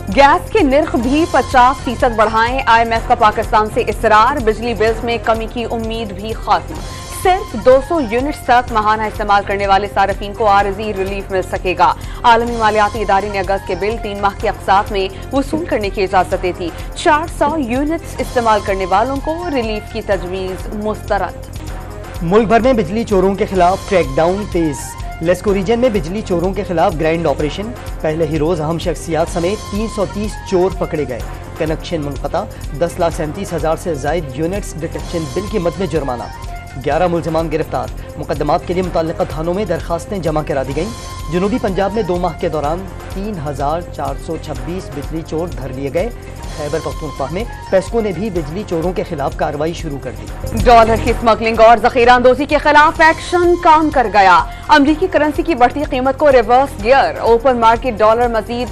Gas के निर्ख भी 50% बढ़ाएं, IMF का पाकिस्तान से इसरार। बिजली बिल्स में कमी की उम्मीद भी खत्म। सिर्फ 200 यूनिट्स तक माहाना इस्तेमाल करने वाले सार्फिन को आरजी रिलीफ मिल सकेगा। आलमी मालियाती इदारे ने अगस्त के बिल 3 माह की अक़सात में वसूल करने की इजाजत दी थी। 400 यूनिट्स इस्तेमाल करने वालों को रिलीफ की तजवीज़ मुस्तरद। मुल्क भर में बिजली चोरों के खिलाफ क्रैकडाउन तेज। लेस्को रीजन में बिजली चोरों के खिलाफ ग्रैंड ऑपरेशन। पहले ही रोज अहम शख्सियात समेत 330 चोर पकड़े गए। कनेक्शन मुनक़ता। 10,37,000 से ज़ायद यूनिट्स डिटेक्शन बिल की मद में जुर्माना। 11 मुलजमान गिरफ्तार। मुकदमात के लिए मुतल्लिक़ा थानों में दरखास्तें जमा करा दी गईं। जनूबी पंजाब में 2 माह के दौरान 3,426 बिजली चोर धर लिए गए। खैबर पख्तूनख्वा में पेस्को ने भी बिजली चोरों के खिलाफ कार्रवाई शुरू कर दी। डॉलर की स्मगलिंग और ज़ख़ीरा अंदोज़ी के खिलाफ एक्शन काम कर गया। अमरीकी करेंसी की बढ़ती कीमत को reverse gear. Open market dollar मजीद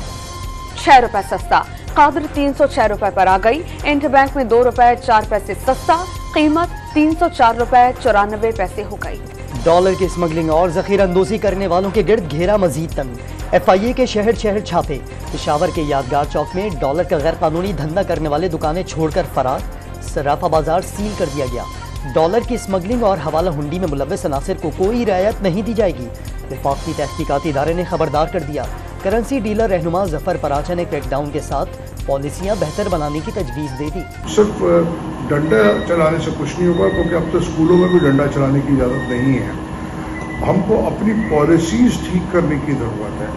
6 रुपए सस्ता। कादर 306 रुपए पर आ गई। इंटरबैंक में 2 रुपए 4 पैसे सस्ता। कीमत 304 रुपए 94 पैसे हो गई। डॉलर की स्मगलिंग और ज़ख़ीरा अंदोज़ी करने वालों के गिर्द घेरा मजीद तंग। FIA के शहर शहर छापे। पेशावर के यादगार चौक में डॉलर का गैर कानूनी धंधा करने वाले दुकानें छोड़कर फरार। सराफा बाजार सील कर दिया गया। डॉलर की स्मगलिंग और हवाला हुंडी में मुलव्वस अनासिर को कोई रियायत नहीं दी जाएगी। वफाकी तहकीकाती इदारे ने खबरदार कर दिया। करेंसी डीलर रहनुमा जफर पराचा ने क्रैकडाउन के साथ पॉलिसियां बेहतर बनाने की तजवीज़ दे दी। सिर्फ डंडा चलाने से कुछ नहीं होगा, क्योंकि अब तो स्कूलों में भी डंडा चलाने की इजाज़त नहीं है। हमको अपनी पॉलिसीज़ ठीक करने की ज़रूरत है।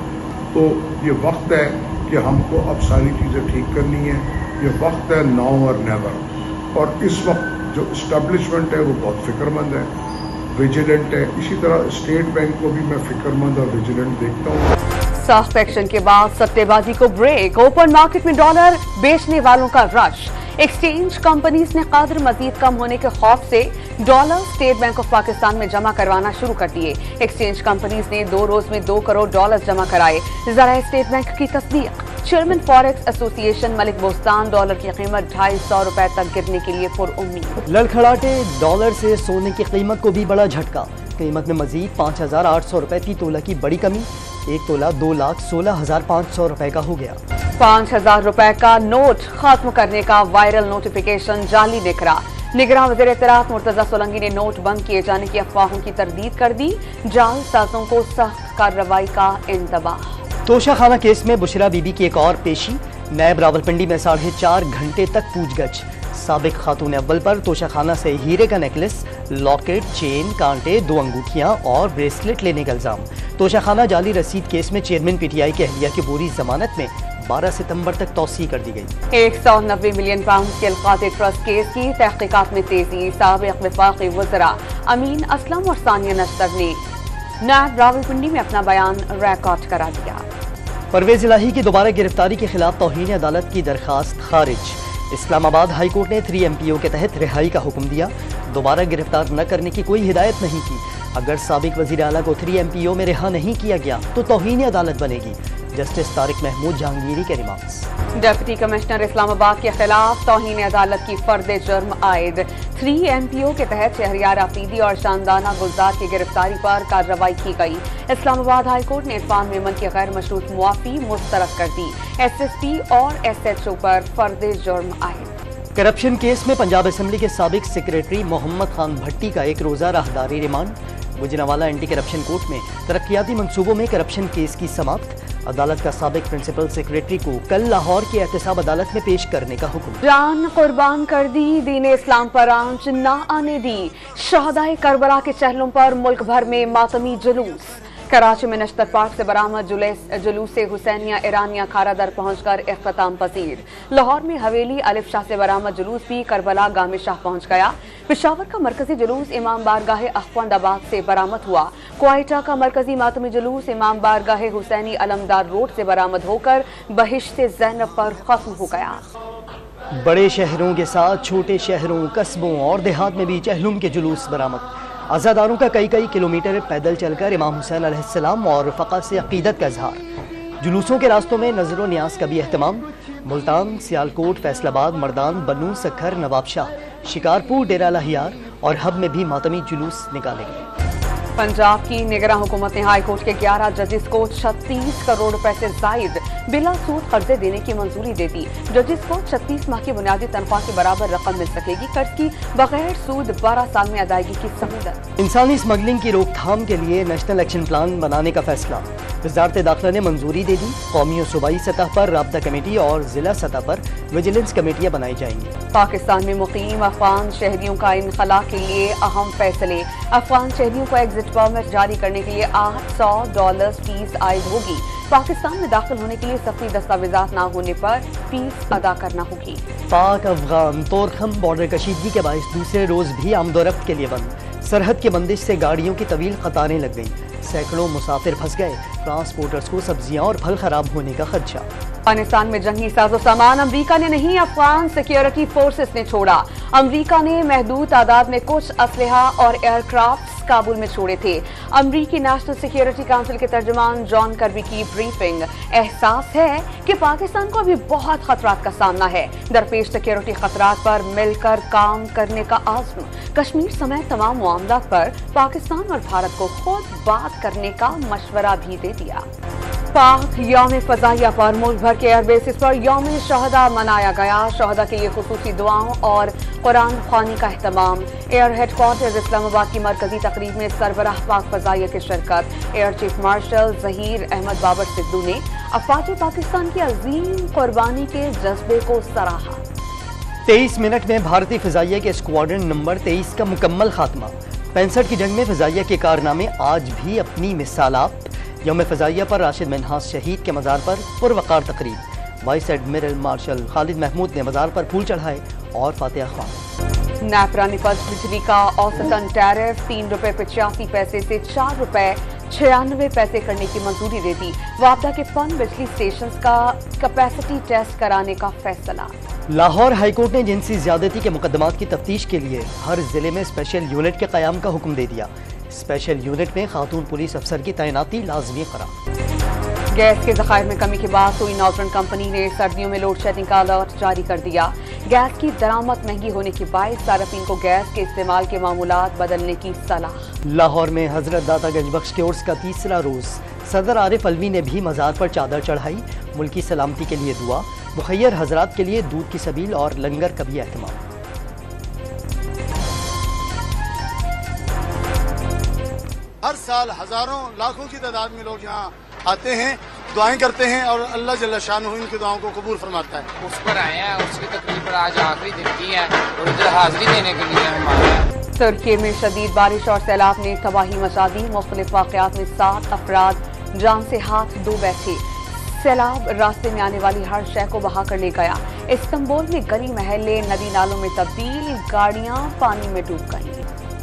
तो ये वक्त है कि हमको अब सारी चीज़ें ठीक करनी है। ये वक्त है नाउ और नेवर। और इस वक्त जो इस्टेब्लिशमेंट है वो बहुत फिक्रमंद है, विजिलेंट है। इसी तरह स्टेट बैंक को भी मैं फिक्रमंद और विजिलेंट देखता हूँ। सख्त एक्शन के बाद सट्टेबाजी को ब्रेक। ओपन मार्केट में डॉलर बेचने वालों का रश। एक्सचेंज कंपनीज ने कादर मजीद कम होने के खौफ से dollar state bank of Pakistan में जमा करवाना शुरू कर दिए। एक्सचेंज कंपनीज ने 2 रोज में 2 करोड़ डॉलर जमा कराए। ज़राए स्टेट बैंक की तस्दीक। Chairman forex association Malik Bostan dollar की कीमत 250 रुपए तक गिरने के लिए पुरउम्मीद। लड़खड़ाटे डॉलर से सोने की कीमत को भी बड़ा झटका। कीमत में मजीद 5,800 रुपए की तोला की बड़ी कमी। 1 तोला 2,16,500 रुपए का हो गया। 5,000 रुपए का नोट खत्म करने का वायरल नोटिफिकेशन जाली निकला। निगरान वज़ीर इत्तलात मुर्तज़ा सोलंकी ने नोट बंद किए जाने की अफवाहों की तरदीद कर दी। जाल साजों को सख्त कार्रवाई का इंतबाह। तोशाखाना केस में बुशरा बीबी की एक और पेशी। नैब रावलपिंडी में 4.5 घंटे तक पूछगछ। साबिक खातून अव्वल पर तोशाखाना से हीरे का नेकलेस, लॉकेट, चेन, कांटे, 2 अंगूठियां और ब्रेसलेट लेने का इल्जाम। तोशाखाना जाली रसीद केस में चेयरमैन PTI की अहलिया की पूरी जमानत में 12 सितंबर तक तौसी कर दी गई। 190 मिलियन पाउंड के अलकाते ट्रस्ट केस की तहकीकात में तेजी। साबिक वफाकी वज़रा अमीन असलम और सानिया नश्तर ने नैब रावलपिंडी में अपना बयान रिकॉर्ड करा दिया। परवेज इलाही की दोबारा गिरफ्तारी के खिलाफ तौहीन अदालत की दरखास्त खारिज। इस्लामाबाद हाई कोर्ट ने 3 MPO के तहत रिहाई का हुक्म दिया। दोबारा गिरफ्तार न करने की कोई हिदायत नहीं की। अगर साबिक वज़ीर आला को 3 MPO में रिहा नहीं किया गया तो तौहीन अदालत बनेगी। जस्टिस तारिक महमूद जहांगीरी के रिमार्क्स। डिप्टी कमिश्नर इस्लामाबाद के खिलाफ तौहीन अदालत की फर्द जुर्म आयद। 3 MPO के तहत शहरियार आफरीदी और शानदाना गुलजार की गिरफ्तारी पर कार्रवाई की गई। इस्लामाबाद हाई कोर्ट ने इरफान मेमन की गैर मशरूत मुआफ़ी मुस्तरद कर दी। SSP और SHO पर फर्द जुर्म आयद। करप्शन केस में पंजाब असेंबली के साबिक सेक्रेटरी मोहम्मद खान भट्टी का 1 रोज़ा राहदारी remand. Gujranwala anti corruption court में तरक्याती मंसूबों में करप्शन केस की समाप्त। अदालत का साबिक प्रिंसिपल सेक्रेटरी को कल लाहौर की एहतसाब अदालत में पेश करने का हुक्म। जान कुर्बान कर दी, दीन इस्लाम पर आंच ना आने दी। शहदाए करबला के चेहरों पर मुल्क भर में मातमी जुलूस। कराची में नश्तर पार्क से बरामद जुलूस से हुसैनिया ईरानिया खारा दर पहुंचकर इख्तिताम पसीर। लाहौर में हवेली अलिफ शाह से बरामद जुलूस भी करबला गाम शाह पहुंच गया। पेशावर का मरकजी जुलूस इमाम बारगाह अखवंदाबाद से बरामद हुआ। क्वाइटा का मरकजी मातमी जुलूस इमाम बारगाह हुसैनी अलमदार रोड से बरामद होकर बहिश्त ज़ैनब पर खत्म हो गया। बड़े शहरों के साथ छोटे शहरों, कस्बों और देहात में भी चहलुम के जुलूस बरामद। अज़ादारों का कई किलोमीटर पैदल चलकर इमाम हुसैन अलैहिस्सलाम और फ़क़ा से अक़ीदत का इज़हार। जुलूसों के रास्तों में नज़र व नियाज का भी एहतमाम। मुल्तान, सियालकोट, फैसलाबाद, मर्दान, बनू, सखर, नवाबशाह, शिकारपुर, डेरा लाहियार और हब में भी मातमी जुलूस निकाले गए। पंजाब की निगरान हुकूमत ने हाई कोर्ट के 11 जजेस को 36 करोड़ रुपए से जायद बिला सूद कर्जे देने की मंजूरी दे दी। जजेस को 36 माह की बुनियादी तनख्वाह के बराबर रकम मिल सकेगी। कर्ज की बगैर सूद 12 साल में अदायगी की सहूलत। इंसानी स्मगलिंग की रोकथाम के लिए नेशनल एक्शन प्लान बनाने का फैसला। वजारत दाखिला ने मंजूरी दे दी। कौमी और सूबाई सतह पर राब्ता कमेटी और जिला सतह पर विजिलेंस कमेटियां बनाई जाएंगी। पाकिस्तान में मुकीम अफगान शहरियों का इनखला के लिए अहम फैसले। अफगान शहरियों को एग्जिट परमिट जारी करने के लिए $800 फीस आयद होगी। पाकिस्तान में दाखिल होने के लिए सफी दस्तावेजात न होने पर फीस अदा करना होगी। पाक अफगान तोरखम बॉर्डर कशीदगी के बायस दूसरे रोज भी आमदोरफ्त के लिए बंद। सरहद की बंदिश से गाड़ियों की तवील कतारें लग गई। सैकड़ों मुसाफिर फंस गए। ट्रांसपोर्टर्स को सब्जियां और फल खराब होने का खदशा। अफगानिस्तान में जंगी साजो सामान अमरीका ने नहीं, अफगान सिक्योरिटी फोर्सेस ने छोड़ा। अमरीका ने महदूद तादाद में कुछ असलहा और एयरक्राफ्ट काबुल में छोड़े थे। अमरीकी नेशनल सिक्योरिटी काउंसिल के तर्जुमान जॉन कर्बी की ब्रीफिंग। एहसास है कि पाकिस्तान को अभी बहुत खतरात का सामना है। दरपेश सिक्योरिटी खतरात पर मिलकर काम करने का आज़्म। कश्मीर समेत तमाम मामलों पर पाकिस्तान और भारत को खुद बात करने का मशवरा भी दे दिया। पाक यौम फजाइया पर मुल्क भर के एयरबेसिस पर यौम शहदा मनाया गया। शहदा के लिए खुसूसी दुआओं और कुरान ख्वानी का एहतमाम। एयर हेडक्वार्टर इस्लामाबाद की मरकजी तकरीब में सरबराह पाक फजाइया की शिरकत। Air chief marshal Zaheer Ahmed Babar Sidhu ने अफवाज पाकिस्तान की अजीम कुर्बानी के जज्बे को सराहा। 23 मिनट में भारतीय फिजाइया के स्क्वाड्रन नंबर 23 का मुकम्मल खात्मा। 65 की जंग में फिजाइया के कारनामे आज भी अपनी मिसालात। यौम फजाइया पर राशिद मिन्हास शहीद के मज़ार पर पुरवकार तकरीब। Vice admiral marshal Khalid Mahmood ने मज़ार पर फूल चढ़ाए और फातिहा ख्वान। नैपरानी पर बिजली का औसतन टैरिफ ₹3.85 से ₹4.96 करने की मंजूरी दे दी। वापदा के 5 बिजली स्टेशन का कैपेसिटी टेस्ट कराने का फैसला। लाहौर हाईकोर्ट ने जिनसी ज्यादती के मुकदमात की तफ्तीश के लिए हर जिले में स्पेशल यूनिट के क़याम का हुक्म दे दिया। स्पेशल यूनिट में खातून पुलिस अफसर की तैनाती लाजमी करार। गैस के ज़खायर में कमी के बाद सुई नॉर्दर्न कंपनी ने सर्दियों में लोड शेडिंग का अलर्ट जारी कर दिया। गैस की दरामद महंगी होने के बायस सार्फिन को गैस के इस्तेमाल के मामूलात बदलने की सलाह। लाहौर में हजरत दाता गंज बख्श के उर्स का तीसरा रोज। सदर आरिफ अलवी ने भी मज़ार पर चादर चढ़ाई। मुल्की सलामती के लिए दुआ। मुखैर हजरात के लिए दूध की सबील और लंगर का भी एहतमाम। हर साल हजारों लाखों की तादाद में लोग यहाँ आते हैं, दुआएं करते हैं और अल्लाह जल्ल शानुहू इनकी दुआओं को कबूल फरमाता है। उस पर आए हैं, उसकी तकरीब पर आज आखिरी दिन की है और इधर हाजिरी देने के लिए हम आए हैं। तुर्की में शदीद बारिश और सैलाब ने तबाही मचा दी। मुख्तलिफ वाक़यात में 7 अफराद जान से हाथ धो बैठे। सैलाब रास्ते में आने वाली हर शय को बहा कर ले गया। इस्तांबुल में गली महल्ले नदी नालों में तब्दील, गाड़ियां पानी में डूब गईं।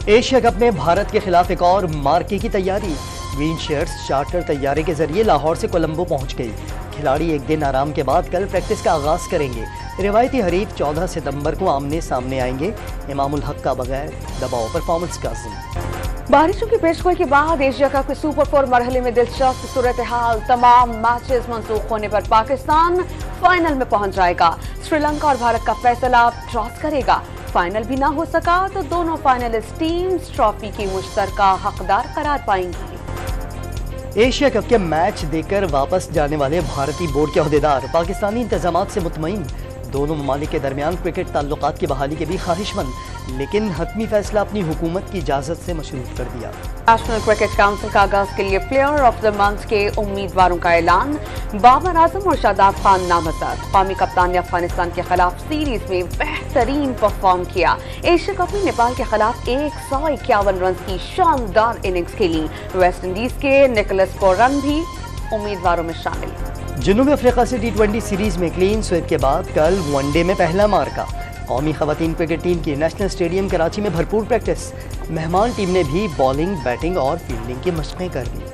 एशिया कप में भारत के खिलाफ एक और मार्के की तैयारी। ग्रीन शर्ट्स चार्टर तैयारे के जरिए लाहौर से कोलंबो पहुंच गई। खिलाड़ी एक दिन आराम के बाद कल प्रैक्टिस का आगाज करेंगे। रिवायती हरीफ 14 सितंबर को आमने सामने आएंगे। इमामुल हक का बगैर दबाव परफॉर्मेंस का अज़्म। बारिशों की पेशगोई के बाद एशिया कप के सुपर 4 मरहले में दिलचस्प सूरत हाल। तमाम मैचेस मंसूख होने पर पाकिस्तान फाइनल में पहुंच जाएगा। श्रीलंका और भारत का फैसला ड्रॉस करेगा। फाइनल भी ना हो सका तो दोनों फाइनलिस्ट टीम्स ट्रॉफी की मुश्तरका हकदार करार पाएंगी। एशिया कप के मैच देखकर वापस जाने वाले भारतीय बोर्ड के अहदेदार पाकिस्तानी इंतजामात से मुतमईन। दोनों ममालिक के दरमियान क्रिकेट ताल्लुकात की बहाली के भी ख्वाहिशमंद, लेकिन हतमी फैसला अपनी हुकूमत की इजाजत से मशरूत कर दिया। नेशनल क्रिकेट काउंसिल का अगस्त के लिए प्लेयर ऑफ द मंथ के उम्मीदवारों का ऐलान। बाबर आजम और शादाब खान नामजद। कौमी कप्तान ने अफगानिस्तान के खिलाफ सीरीज में बेहतरीन परफॉर्म किया। एशिया कप में नेपाल के खिलाफ 151 रन की शानदार इनिंग्स खेली। वेस्ट इंडीज के निकोलस पोरन भी उम्मीदवारों में शामिल। जनूबी अफ्रीका से T20 सीरीज में क्लीन स्वीप के बाद कल वनडे में पहला मार्का। कौमी खवातीन क्रिकेट टीम की नेशनल स्टेडियम कराची में भरपूर प्रैक्टिस। मेहमान टीम ने भी बॉलिंग, बैटिंग और फील्डिंग की मशक़ें कर ली।